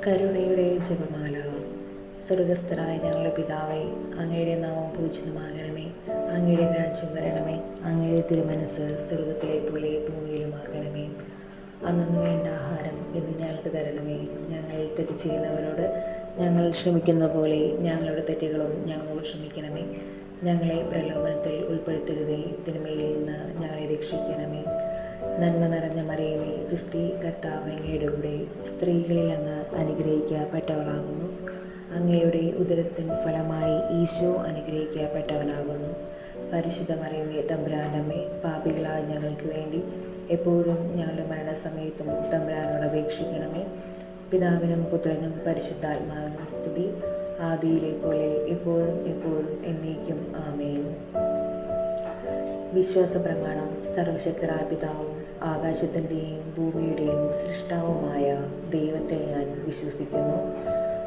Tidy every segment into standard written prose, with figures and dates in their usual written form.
കരുണയുടെ ജപമാല. സ്വർഗസ്ഥനായ ഞങ്ങളുടെ പിതാവേ, അങ്ങയുടെ നാമം പൂജിതമാകണമേ. അങ്ങയുടെ രാജ്യം വരണമേ. അങ്ങയുടെ തിരുമനസ് സ്വർഗത്തിലെ പോലെ ഭൂമിയിലുമാകണമേ. അന്നു വേണ്ട ആഹാരം ഇന്ന് ഞങ്ങൾക്ക് തരണമേ. ഞങ്ങൾ തെറ്റ് ചെയ്യുന്നവരോട് ഞങ്ങൾ ക്ഷമിക്കുന്ന പോലെ ഞങ്ങളുടെ തെറ്റുകളും ഞങ്ങളോട് ക്ഷമിക്കണമേ. ഞങ്ങളെ പ്രലോഭനത്തിൽ ഉൾപ്പെടുത്തരുതേ, തിന്മയിൽ നിന്ന് ഞങ്ങളെ രക്ഷിക്കണമേ. നന്മ നിറഞ്ഞ മറിയമേ, സുസ്തി, കർത്താവ് അങ്ങയുടെ കൂടെ സ്ത്രീകളിൽ അങ്ങ് അനുഗ്രഹിക്കപ്പെട്ടവളാകുന്നു. അങ്ങയുടെ ഉദരത്തിൻ ഫലമായി ഈശോ അനുഗ്രഹിക്കപ്പെട്ടവനാകുന്നു. പരിശുദ്ധ മറിയമേ, തമ്പുരാൻ്റെ അമ്മേ, പാപികളായ ഞങ്ങൾക്ക് വേണ്ടി എപ്പോഴും ഞങ്ങളുടെ മരണസമയത്തും തമ്പുരാനോട് അപേക്ഷിക്കണമേ. പിതാവിനും പുത്രനും പരിശുദ്ധാത്മാവിനും സ്തുതി, ആദിയിലെ പോലെ ഇപ്പോഴും എപ്പോഴും എന്നേക്കും ആമേൻ. വിശ്വാസ പ്രമാണം. സർവശക്തനായ പിതാവും ആകാശത്തിൻ്റെയും ഭൂമിയുടെയും സൃഷ്ടാവുമായ ദൈവത്തിൽ ഞാൻ വിശ്വസിക്കുന്നു.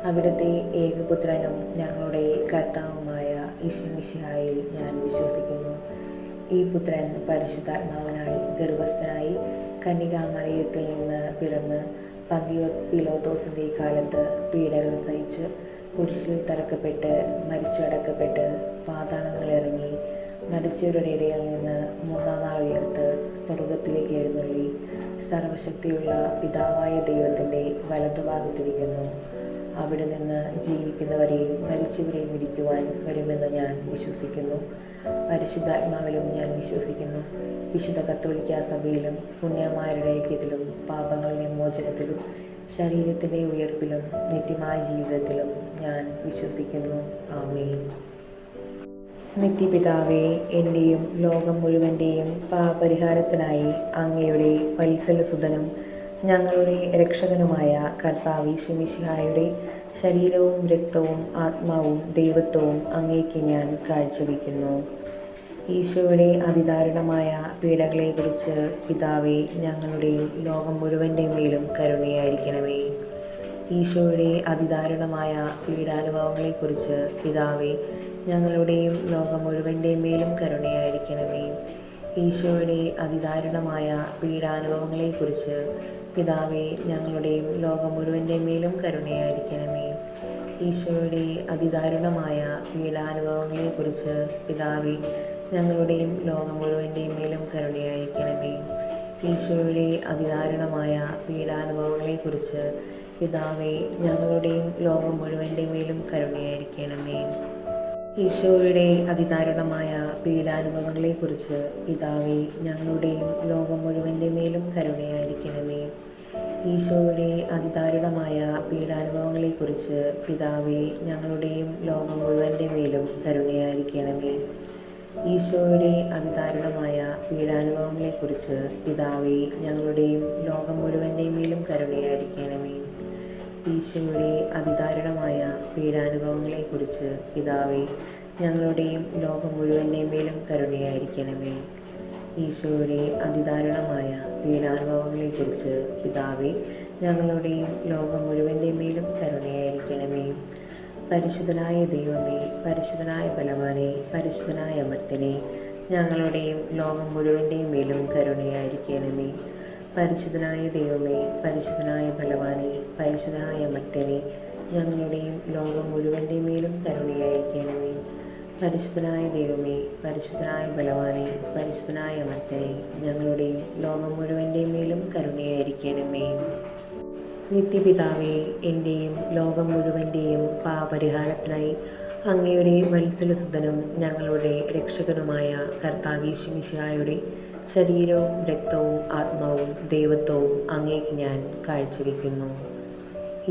അവിടുത്തെ ഏകപുത്രനും ഞങ്ങളുടെ കർത്താവുമായ ഈശോമിശിഹായിൽ ഞാൻ വിശ്വസിക്കുന്നു. ഈ പുത്രൻ പരിശുദ്ധാത്മാവിനാൽ ഗർഭസ്ഥനായി കന്യകാമറിയത്തിൽ നിന്ന് പിറന്ന് പന്തിയോസ് പീലാത്തോസിൻ്റെ കാലത്ത് പീഡകൾ സഹിച്ച് കുരിശിൽ തറക്കപ്പെട്ട് മരിച്ചടക്കപ്പെട്ട് പാതാളങ്ങളിറങ്ങി മരിച്ചവരുടെ ഇടയിൽ നിന്ന് മൂന്നാം നാൾ ഉയർത്ത് സ്വർഗത്തിലേക്ക് എഴുന്നള്ളി സർവശക്തിയുള്ള പിതാവായ ദൈവത്തിൻ്റെ വലതുഭാഗത്തിരിക്കുന്നു. അവിടെ നിന്ന് ജീവിക്കുന്നവരെയും മരിച്ചവരെയും വിധിക്കുവാൻ വരുമെന്ന് ഞാൻ വിശ്വസിക്കുന്നു. പരിശുദ്ധാത്മാവിലും ഞാൻ വിശ്വസിക്കുന്നു. വിശുദ്ധ കത്തോലിക്കാ സഭയിലും പുണ്യന്മാരുടെ ഐക്യത്തിലും പാപങ്ങളുടെ മോചനത്തിലും ശരീരത്തിൻ്റെ ഉയർപ്പിലും നിത്യമായ ജീവിതത്തിലും ഞാൻ വിശ്വസിക്കുന്നു. ആമേൻ. നിത്യപിതാവേ, എൻ്റെയും ലോകം മുഴുവൻ്റെയും പാപപരിഹാരത്തിനായി അങ്ങയുടെ വത്സലസുതനും ഞങ്ങളുടെ രക്ഷകനുമായ കർത്താവ് ഈശോമിശിഹായുടെ ശരീരവും രക്തവും ആത്മാവും ദൈവത്വവും അങ്ങേക്ക് ഞാൻ കാഴ്ചവെക്കുന്നു. ഈശോയുടെ അതിദാരുണമായ പീഡകളെക്കുറിച്ച് പിതാവേ, ഞങ്ങളുടെയും ലോകം മുഴുവൻ്റെയും മേലും കരുണയായിരിക്കണമേ. ഈശോയുടെ അതിദാരുണമായ പീഡാനുഭവങ്ങളെക്കുറിച്ച് പിതാവേ, ഞങ്ങളുടെയും ലോകം മുഴുവൻ്റെയും മേലും കരുണയായിരിക്കണമേ. ഈശോയുടെ അതിദാരുണമായ പീഡാനുഭവങ്ങളെക്കുറിച്ച് പിതാവേ, ഞങ്ങളുടെയും ലോകം മുഴുവൻ്റെയും മേലും കരുണയായിരിക്കണമേ. ഈശോയുടെ അതിദാരുണമായ പീഡാനുഭവങ്ങളെക്കുറിച്ച് പിതാവേ, ഞങ്ങളുടെയും ലോകം മുഴുവൻ്റെയും മേലും കരുണയായിരിക്കണമേ. ഈശോയുടെ അതിദാരുണമായ പീഡാനുഭവങ്ങളെക്കുറിച്ച് പിതാവേ, ഞങ്ങളുടെയും ലോകം മുഴുവൻ്റെയും മേലും കരുണയായിരിക്കണമേ. ഈശോയുടെ അതിദാരുണമായ പീഡാനുഭവങ്ങളെക്കുറിച്ച് പിതാവേ, ഞങ്ങളുടെയും ലോകം മുഴുവൻ്റെയും മേലും കരുണയായിരിക്കണമേ. ഈശോയുടെ അതിദാരുണമായ പീഡാനുഭവങ്ങളെക്കുറിച്ച് പിതാവേ, ഞങ്ങളുടെയും ലോകം മുഴുവൻ്റെയും മേലും കരുണയായിരിക്കണമേ. ഈശോയുടെ അതിദാരുണമായ പീഡാനുഭവങ്ങളെക്കുറിച്ച് പിതാവേ, ഞങ്ങളുടെയും ലോകം മുഴുവൻ്റെയും മേലും കരുണയായിരിക്കണമേ. ഈശോയുടെ അതിദാരുണമായ പീഡാനുഭവങ്ങളെക്കുറിച്ച് പിതാവേ, ഞങ്ങളുടെയും ലോകം മുഴുവൻ്റെയും മേലും കരുണയായിരിക്കണമേ. ഈശോയുടെ അതിദാരുണമായ പീഡാനുഭവങ്ങളെക്കുറിച്ച് പിതാവേ, ഞങ്ങളുടെയും ലോകം മുഴുവൻ്റെയും മേലും കരുണയായിരിക്കണമേ. പരിശുദ്ധനായ ദൈവമേ, പരിശുദ്ധനായ ബലവാനെ, പരിശുദ്ധനായ അമർത്യനെ, ഞങ്ങളുടെയും ലോകം മുഴുവൻ്റെയും മേലും കരുണയായിരിക്കണമേ. പരിശുദ്ധനായ ദൈവമേ, പരിശുദ്ധനായ ബലവാനെ, പരിശുദ്ധനായ അമർത്യനെ, ഞങ്ങളുടെയും ലോകം മുഴുവൻ്റെയും മേലും കരുണയായിരിക്കണമേ. പരിശുദ്ധനായ ദൈവമേ, പരിശുദ്ധനായ ബലവാനെ, പരിശുദ്ധനായ അമർത്യനെ, ഞങ്ങളുടെയും ലോകം മുഴുവൻ്റെയും മേലും കരുണയായിരിക്കണമേ. നിത്യപിതാവേ, എൻ്റെയും ലോകം മുഴുവൻ്റെയും പാപപരിഹാരത്തിനായി അങ്ങയുടെ വത്സലസുതനും ഞങ്ങളുടെ രക്ഷകനുമായ കർത്താവ് ഈശോമിശിഹായുടെ ശരീരവും രക്തവും ആത്മാവും ദൈവത്വവും അങ്ങേക്ക് ഞാൻ കാഴ്ചവെക്കുന്നു.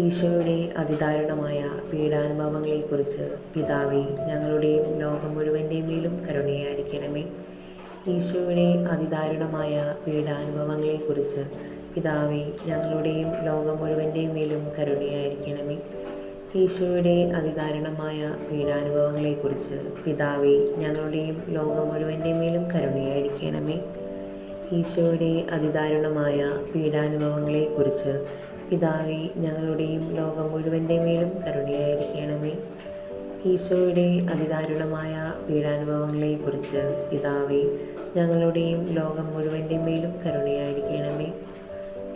ഈശോയുടെ അതിദാരുണമായ പീഡാനുഭവങ്ങളെക്കുറിച്ച് പിതാവേ, ഞങ്ങളുടെയും ലോകം മുഴുവൻ്റെയും മേലും കരുണയായിരിക്കണമേ. ഈശോയുടെ അതിദാരുണമായ പീഡാനുഭവങ്ങളെക്കുറിച്ച് പിതാവേ, ഞങ്ങളുടെയും ലോകം മുഴുവൻ്റെയും മേലും കരുണയായിരിക്കണമേ. ഈശോയുടെ അതിദാരുണമായ പീഡാനുഭവങ്ങളെക്കുറിച്ച് പിതാവേ, ഞങ്ങളുടെയും ലോകം മുഴുവൻ്റെയും മേലും കരുണയായിരിക്കണമേ. ഈശോയുടെ അതിദാരുണമായ പീഡാനുഭവങ്ങളെക്കുറിച്ച് പിതാവേ, ഞങ്ങളുടെയും ലോകം മുഴുവൻ്റെയും മേലും കരുണയായിരിക്കണമേ. ഈശോയുടെ അതിദാരുണമായ പീഡാനുഭവങ്ങളെക്കുറിച്ച് പിതാവേ, ഞങ്ങളുടെയും ലോകം മുഴുവൻ്റെയും മേലും കരുണയായിരിക്കണമേ.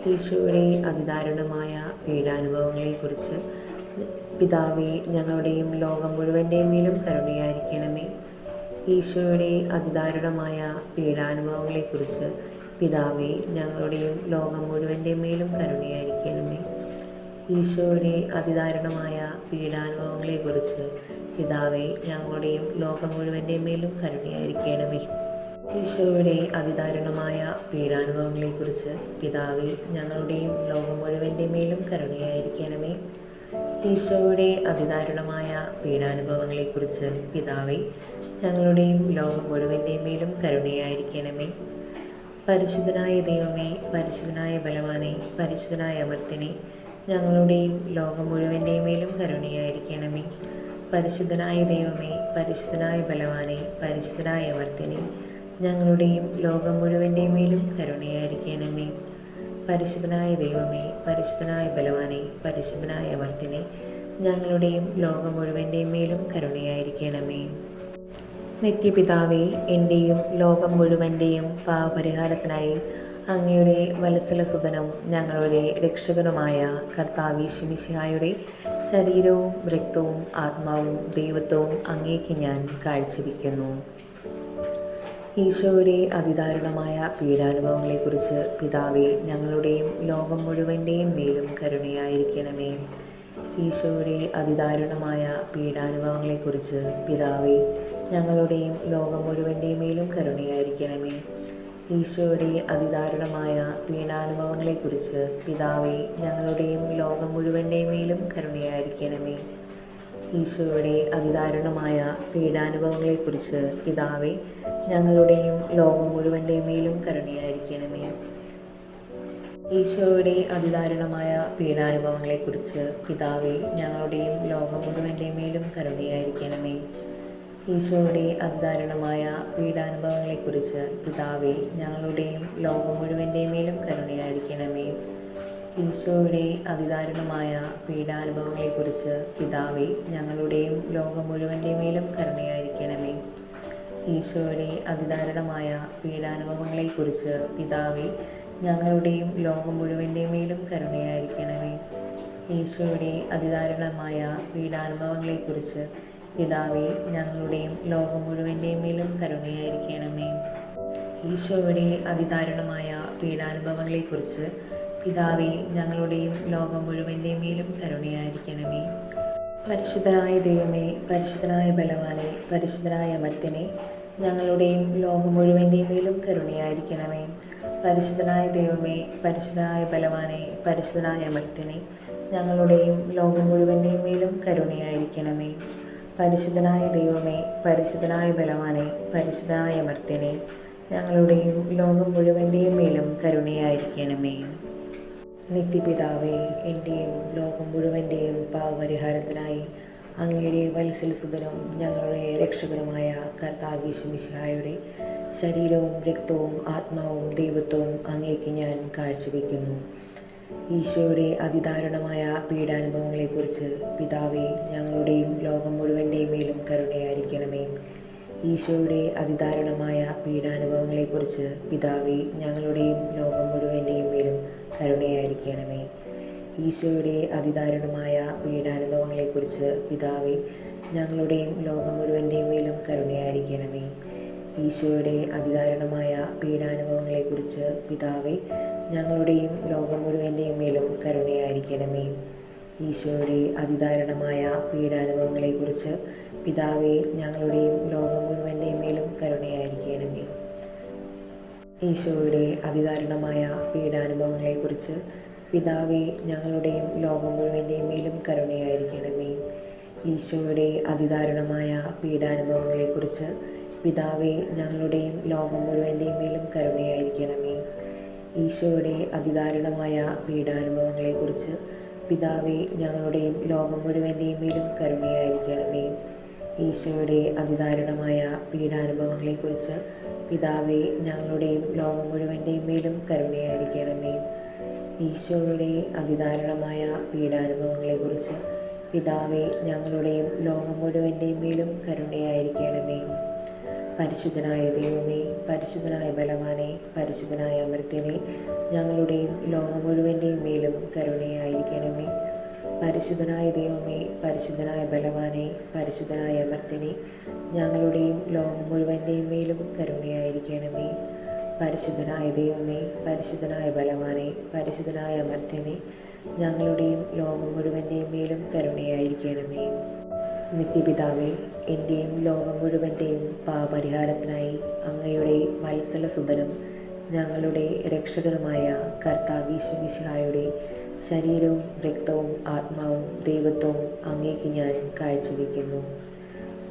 ഈശോയുടെ അതിദാരുണമായ പീഡാനുഭവങ്ങളെക്കുറിച്ച് പിതാവേ, ഞങ്ങളുടെയും ലോകം മുഴുവൻ്റെയും മേലും കരുണയായിരിക്കണമേ. ഈശോയുടെ അതിദാരുണമായ പീഡാനുഭവങ്ങളെക്കുറിച്ച് പിതാവേ, ഞങ്ങളുടെയും ലോകം മുഴുവൻ്റെയും മേലും കരുണയായിരിക്കണമേ. ഈശോയുടെ അതിദാരുണമായ പീഡാനുഭവങ്ങളെക്കുറിച്ച് പിതാവേ, ഞങ്ങളുടെയും ലോകം മുഴുവൻ്റെയും മേലും കരുണയായിരിക്കണമേ. ഈശോയുടെ അതിദാരുണമായ പീഡാനുഭവങ്ങളെക്കുറിച്ച് പിതാവേ, ഞങ്ങളുടെയും ലോകം മുഴുവൻ്റെയും മേലും കരുണയായിരിക്കണമേ. ഈശോയുടെ അതിദാരുണമായ പീഡാനുഭവങ്ങളെക്കുറിച്ച് പിതാവേ, ഞങ്ങളുടെയും ലോകം മുഴുവൻ്റെയും മേലും കരുണയായിരിക്കണമേ. പരിശുദ്ധനായ ദൈവമേ, പരിശുദ്ധനായ ബലവാനെ, പരിശുദ്ധനായ അമർത്തിനെ, ഞങ്ങളുടെയും ലോകം മുഴുവൻ്റെയും മേലും കരുണയായിരിക്കണമേ. പരിശുദ്ധനായ ദൈവമേ, പരിശുദ്ധനായ ബലവാനെ, പരിശുദ്ധനായ അമർത്തിനെ, ഞങ്ങളുടെയും ലോകം മുഴുവൻ്റെയും മേലും കരുണയായിരിക്കണമേ. പരിശുദ്ധനായ ദൈവമേ, പരിശുദ്ധനായ ബലവാനെ, പരിശുദ്ധനായ അമർത്തിനെ, ഞങ്ങളുടെയും ലോകം മുഴുവൻ്റെയും മേലും കരുണയായിരിക്കണമേ. നിത്യപിതാവേ, എൻ്റെയും ലോകം മുഴുവൻ്റെയും പാപപരിഹാരത്തിനായി അങ്ങയുടെ വത്സലസുതനും ഞങ്ങളുടെ രക്ഷകനുമായ കർത്താവീശോ മിശിഹായുടെ ശരീരവും രക്തവും ആത്മാവും ദൈവത്വവും അങ്ങേക്ക് ഞാൻ കാഴ്ചവെക്കുന്നു. ഈശോയുടെ അതിദാരുണമായ പീഡാനുഭവങ്ങളെക്കുറിച്ച് പിതാവേ, ഞങ്ങളുടെയും ലോകം മുഴുവൻ്റെയും മേലും കരുണയായിരിക്കണമേ. ഈശോയുടെ അതിദാരുണമായ പീഡാനുഭവങ്ങളെക്കുറിച്ച് പിതാവേ, ഞങ്ങളുടെയും ലോകം മുഴുവൻ്റെയും മേലും കരുണയായിരിക്കണമേ. ഈശോയുടെ അതിദാരുണമായ പീഡാനുഭവങ്ങളെക്കുറിച്ച് പിതാവേ, ഞങ്ങളുടെയും ലോകം മുഴുവൻ്റെയും മേലും കരുണയായിരിക്കണമേ. ഈശോയുടെ അതിദാരുണമായ പീഡാനുഭവങ്ങളെക്കുറിച്ച് പിതാവേ, ഞങ്ങളുടെയും ലോകം മുഴുവൻ്റെയും മേലും കരുണയായിരിക്കണമേ. ഈശോയുടെ അതിദാരുണമായ പീഡാനുഭവങ്ങളെക്കുറിച്ച് പിതാവേ, ഞങ്ങളുടെയും ലോകം മുഴുവൻ്റെയും മേലും കരുണയായിരിക്കണമേ. ഈശോയുടെ അതിദാരുണമായ പീഡാനുഭവങ്ങളെക്കുറിച്ച് പിതാവേ, ഞങ്ങളുടെയും ലോകം മുഴുവൻ്റെയും മേലും കരുണയായിരിക്കണമേ. ഈശോയുടെ അതിദാരുണമായ പീഡാനുഭവങ്ങളെക്കുറിച്ച് പിതാവേ, ഞങ്ങളുടെയും ലോകം മുഴുവൻ്റെയും മേലും കരുണയായിരിക്കണമേ. ഈശോയുടെ അതിദാരുണമായ പീഡാനുഭവങ്ങളെക്കുറിച്ച് പിതാവേ, ഞങ്ങളുടെയും ലോകം മുഴുവൻ്റെയും മേലും കരുണയായിരിക്കണമേ. ഈശോയുടെ അതിദാരുണമായ പീഡാനുഭവങ്ങളെക്കുറിച്ച് പിതാവേ, ഞങ്ങളുടെയും ലോകം മുഴുവൻ്റെയും മേലും കരുണയായിരിക്കണമേ. ഈശോയുടെ അതിദാരുണമായ പീഡാനുഭവങ്ങളെക്കുറിച്ച് പിതാവേ, ഞങ്ങളുടെയും ലോകം മുഴുവൻ്റെയും മേലും കരുണയായിരിക്കണമേ. പരിശുദ്ധനായ ദൈവമേ, പരിശുദ്ധനായ ബലവാനെ, പരിശുദ്ധനായ അമർത്യനെ, ഞങ്ങളുടെയും ലോകം മുഴുവൻ്റെയും മേലും കരുണയായിരിക്കണമേ. പരിശുദ്ധനായ ദൈവമേ, പരിശുദ്ധനായ ബലവാനെ, പരിശുദ്ധനായ അമർത്യനെ, ഞങ്ങളുടെയും ലോകം മുഴുവൻ്റെയും മേലും കരുണയായിരിക്കണമേ. പരിശുദ്ധനായ ദൈവമേ, പരിശുദ്ധനായ ബലവാനെ, പരിശുദ്ധനായ അമർത്യനെ, ഞങ്ങളുടെയും ലോകം മുഴുവൻ്റെയും മേലും കരുണയായിരിക്കണമേ. നിത്യപിതാവേ, എൻ്റെയും ലോകം മുഴുവൻ്റെയും പാപപരിഹാരത്തിനായി അങ്ങയുടെ വത്സലസുതനും ഞങ്ങളുടെ രക്ഷകനുമായ കർത്താവീശോ മിശിഹായുടെ ശരീരവും രക്തവും ആത്മാവും ദൈവത്വവും അങ്ങേക്ക് ഞാൻ കാഴ്ചവെക്കുന്നു. ഈശോയുടെ അതിദാരുണമായ പീഡാനുഭവങ്ങളെക്കുറിച്ച് പിതാവേ, ഞങ്ങളുടെയും ലോകം മുഴുവൻ്റെയും മേലും കരുണയായിരിക്കണമേ. ഈശോയുടെ അതിദാരുണമായ പീഡാനുഭവങ്ങളെക്കുറിച്ച് പിതാവേ, ഞങ്ങളുടെയും ലോകം മുഴുവൻ്റെയും മേലും കരുണയായിരിക്കണമേ. ഈശോയുടെ അതിദാരുണമായ പീഡാനുഭവങ്ങളെക്കുറിച്ച് പിതാവേ, ഞങ്ങളുടെയും ലോകം മുഴുവൻ്റെയും മേലും കരുണയായിരിക്കണമേ. ഈശോയുടെ അതിദാരുണമായ പീഡാനുഭവങ്ങളെക്കുറിച്ച് പിതാവേ, ഞങ്ങളുടെയും ലോകം മുഴുവൻ്റെയും മേലും കരുണയായിരിക്കണമേ. ഈശോയുടെ അതിദാരുണമായ പീഡാനുഭവങ്ങളെക്കുറിച്ച് പിതാവേ, ഞങ്ങളുടെയും ലോകം മുഴുവൻ്റെയും മേലും കരുണയായിരിക്കണമേ. ഈശോയുടെ അതിദാരുണമായ പീഡാനുഭവങ്ങളെക്കുറിച്ച് പിതാവേ, ഞങ്ങളുടെയും ലോകം മുഴുവൻ്റെയും മേലും കരുണയായിരിക്കണമേ. ഈശോയുടെ അതിദാരുണമായ പീഡാനുഭവങ്ങളെക്കുറിച്ച് പിതാവേ, ഞങ്ങളുടെയും ലോകം മുഴുവൻ്റെയും മേലും കരുണയായിരിക്കണമേ. ഈശോയുടെ അതിദാരുണമായ പീഡാനുഭവങ്ങളെക്കുറിച്ച് പിതാവേ, ഞങ്ങളുടെയും ലോകം മുഴുവൻ്റെയും മേലും കരുണയായിരിക്കണമേ. ഈശോയുടെ അതിദാരുണമായ പീഡാനുഭവങ്ങളെക്കുറിച്ച് പിതാവേ, ഞങ്ങളുടെയും ലോകം മുഴുവൻ്റെയും മേലും കരുണയായിരിക്കണമേ. ഈശോയുടെ അതിദാരുണമായ പീഡാനുഭവങ്ങളെക്കുറിച്ച് പിതാവേ, ഞങ്ങളുടെയും ലോകം മുഴുവൻ്റെയും മേലും കരുണയായിരിക്കണമേ. പരിശുദ്ധനായ ദൈവമേ, പരിശുദ്ധനായ ബലവാനെ, പരിശുദ്ധനായ അമർത്യനെ, ഞങ്ങളുടെയും ലോകം മുഴുവൻ്റെയും മേലും കരുണയായിരിക്കണമേ. പരിശുദ്ധനായ ദൈവമേ, പരിശുദ്ധനായ ബലവാനെ, പരിശുദ്ധനായ അമർത്യനെ, ഞങ്ങളുടെയും ലോകം മുഴുവൻ്റെയും മേലും കരുണയായിരിക്കണമേ. പരിശുദ്ധനായ ദൈവമേ, പരിശുദ്ധനായ ബലവാനെ, പരിശുദ്ധനായ അമർത്യനെ, ഞങ്ങളുടെയും ലോകം മുഴുവൻ്റെയും മേലും കരുണയായിരിക്കണമേ. നിത്യപിതാവേ, എൻ്റെയും ലോകം മുഴുവൻ്റെയും പാപപരിഹാരത്തിനായി അങ്ങയുടെ വത്സലസുതനും ഞങ്ങളുടെ രക്ഷകനുമായ കർത്താവീശോ മിശിഹായുടെ ശരീരവും രക്തവും ആത്മാവും ദൈവത്വവും അങ്ങേക്ക് ഞാൻ കാഴ്ചവെക്കുന്നു.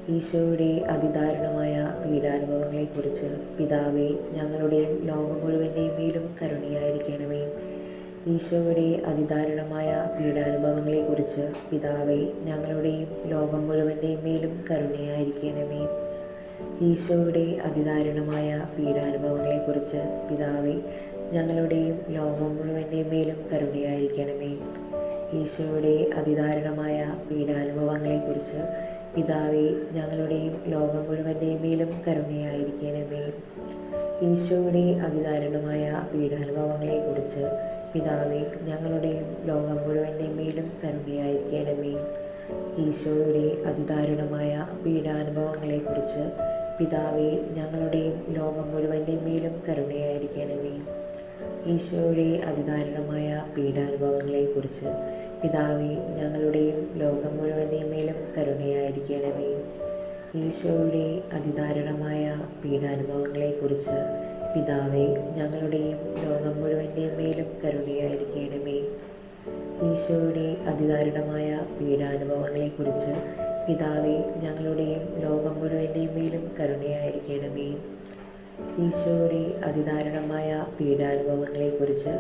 ഈശോയുടെ അതിദാരുണമായ പീഡാനുഭവങ്ങളെക്കുറിച്ച് പിതാവേ, ഞങ്ങളുടെയും ലോകം മുഴുവൻ്റെയും മേലും കരുണയായിരിക്കണമേ. ഈശോയുടെ അതിദാരുണമായ പീഡാനുഭവങ്ങളെക്കുറിച്ച് പിതാവേ, ഞങ്ങളുടെയും ലോകം മുഴുവൻ്റെയും മേലും കരുണയായിരിക്കണമേ. ഈശോയുടെ അതിദാരുണമായ പീഡാനുഭവങ്ങളെക്കുറിച്ച് പിതാവേ, ഞങ്ങളുടെയും ലോകം മുഴുവൻ്റെയും മേലും കരുണയായിരിക്കണമേ. ഈശോയുടെ അതിദാരുണമായ പീഡാനുഭവങ്ങളെക്കുറിച്ച് പിതാവേ, ഞങ്ങളുടെയും ലോകം മുഴുവൻ്റെയും മേലും കരുണയായിരിക്കണമേ. ഈശോയുടെ അതിദാരുണമായ പീഡാനുഭവങ്ങളെക്കുറിച്ച് പിതാവേ, ഞങ്ങളുടെയും ലോകം മുഴുവൻ്റെയും മേലും കരുണയായിരിക്കണമേ. ഈശോയുടെ അതിദാരുണമായ പീഡാനുഭവങ്ങളെക്കുറിച്ച് പിതാവേ, ഞങ്ങളുടെയും ലോകം മുഴുവൻ്റെയും മേലും കരുണയായിരിക്കണമേ. ഈശോയുടെ അതിദാരുണമായ പീഡാനുഭവങ്ങളെക്കുറിച്ച് പിതാവേ, ഞങ്ങളുടെയും ലോകം മുഴുവൻ്റെയും മേലും കരുണയായിരിക്കണമേ. ഈശോയുടെ അതിദാരുണമായ പീഡാനുഭവങ്ങളെക്കുറിച്ച് പിതാവേ, ഞങ്ങളുടെയും ലോകം മുഴുവൻ്റെയും മേലും കരുണയായിരിക്കണമേ. ഈശോയുടെ അതിദാരുണമായ പീഡാനുഭവങ്ങളെക്കുറിച്ച് പിതാവേ, ഞങ്ങളുടെയും ലോകം മുഴുവൻ്റെയും മേലും കരുണയായിരിക്കണമേ. ഈശോയുടെ അതിദാരുണമായ പീഡാനുഭവങ്ങളെക്കുറിച്ച്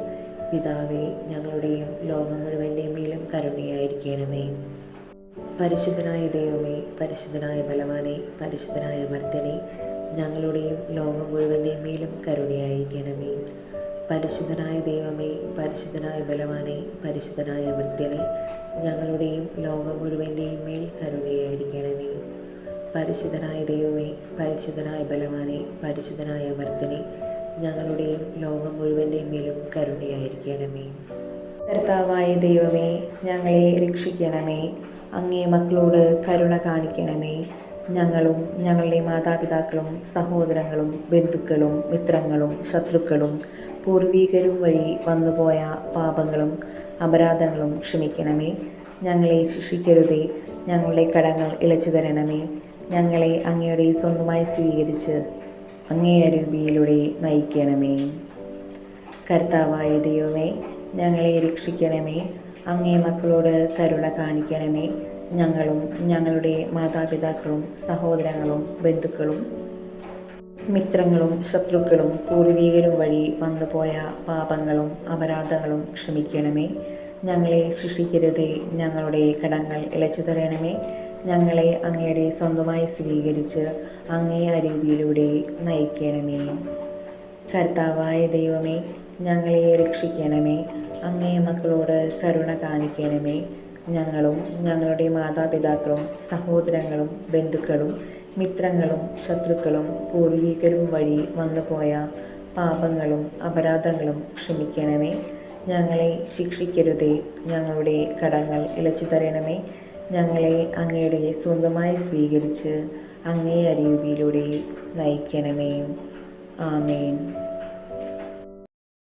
പിതാവേ, ഞങ്ങളുടെയും ലോകം മുഴുവൻ്റെയും മേലും കരുണയായിരിക്കണമേ. പരിശുദ്ധനായ ദൈവമേ, പരിശുദ്ധനായ ബലവാനെ, പരിശുദ്ധനായ അമർത്യനെ, ഞങ്ങളുടെയും ലോകം മുഴുവൻ്റെയും മേലും കരുണയായിരിക്കണമേ. പരിശുദ്ധനായ ദൈവമേ, പരിശുദ്ധനായ ബലവാനെ, പരിശുദ്ധനായ അമർത്യനെ, ഞങ്ങളുടെയും ലോകം മുഴുവൻ്റെയും മേൽ കരുണയായിരിക്കണമേ. പരിശുദ്ധനായ ദൈവമേ, പരിശുദ്ധനായ ബലവാനെ, പരിശുദ്ധനായ അമർത്യനെ, ഞങ്ങളുടെയും ലോകം മുഴുവൻ്റെയും മേലും കരുണയായിരിക്കണമേ. കർത്താവായ ദൈവമേ, ഞങ്ങളെ രക്ഷിക്കണമേ. അങ്ങേ മക്കളോട് കരുണ കാണിക്കണമേ. ഞങ്ങളും ഞങ്ങളുടെ മാതാപിതാക്കളും സഹോദരങ്ങളും ബന്ധുക്കളും മിത്രങ്ങളും ശത്രുക്കളും പൂർവീകരും വഴി വന്നുപോയ പാപങ്ങളും അപരാധങ്ങളും ക്ഷമിക്കണമേ. ഞങ്ങളെ ശിക്ഷിക്കരുതേ. ഞങ്ങളുടെ കടങ്ങൾ ഇളച്ചു തരണമേ. ഞങ്ങളെ അങ്ങയുടെ സ്വന്തമായി സ്വീകരിച്ച് അങ്ങേ അരൂപിയിലൂടെ നയിക്കണമേ. കർത്താവായ ദൈവമേ, ഞങ്ങളെ രക്ഷിക്കണമേ. അങ്ങേ മക്കളോട് കരുണ കാണിക്കണമേ. ഞങ്ങളും ഞങ്ങളുടെ മാതാപിതാക്കളും സഹോദരങ്ങളും ബന്ധുക്കളും മിത്രങ്ങളും ശത്രുക്കളും പൂർവീകരും വഴി വന്നുപോയ പാപങ്ങളും അപരാധങ്ങളും ക്ഷമിക്കണമേ. ഞങ്ങളെ ശിക്ഷിക്കരുതേ. ഞങ്ങളുടെ കടങ്ങൾ ഇളച്ചു തരണമേ. ഞങ്ങളെ അങ്ങയുടെ സ്വന്തമായി സ്വീകരിച്ച് അങ്ങേ അരൂപിയിലൂടെ നയിക്കണമേ. കർത്താവായ ദൈവമേ, ഞങ്ങളെ രക്ഷിക്കണമേ. അങ്ങേ മക്കളോട് കരുണ കാണിക്കണമേ. ഞങ്ങളും ഞങ്ങളുടെ മാതാപിതാക്കളും സഹോദരങ്ങളും ബന്ധുക്കളും മിത്രങ്ങളും ശത്രുക്കളും പൂർവീകരും വഴി വന്നുപോയ പാപങ്ങളും അപരാധങ്ങളും ക്ഷമിക്കണമേ. ഞങ്ങളെ ശിക്ഷിക്കരുതേ. ഞങ്ങളുടെ കടങ്ങൾ ഇളച്ചു തരണമേ. ഞങ്ങളെ അങ്ങയുടെ സ്വന്തമായി സ്വീകരിച്ച് അങ്ങേ അരൂപിയിലൂടെ നയിക്കണമേ. ആമേൻ.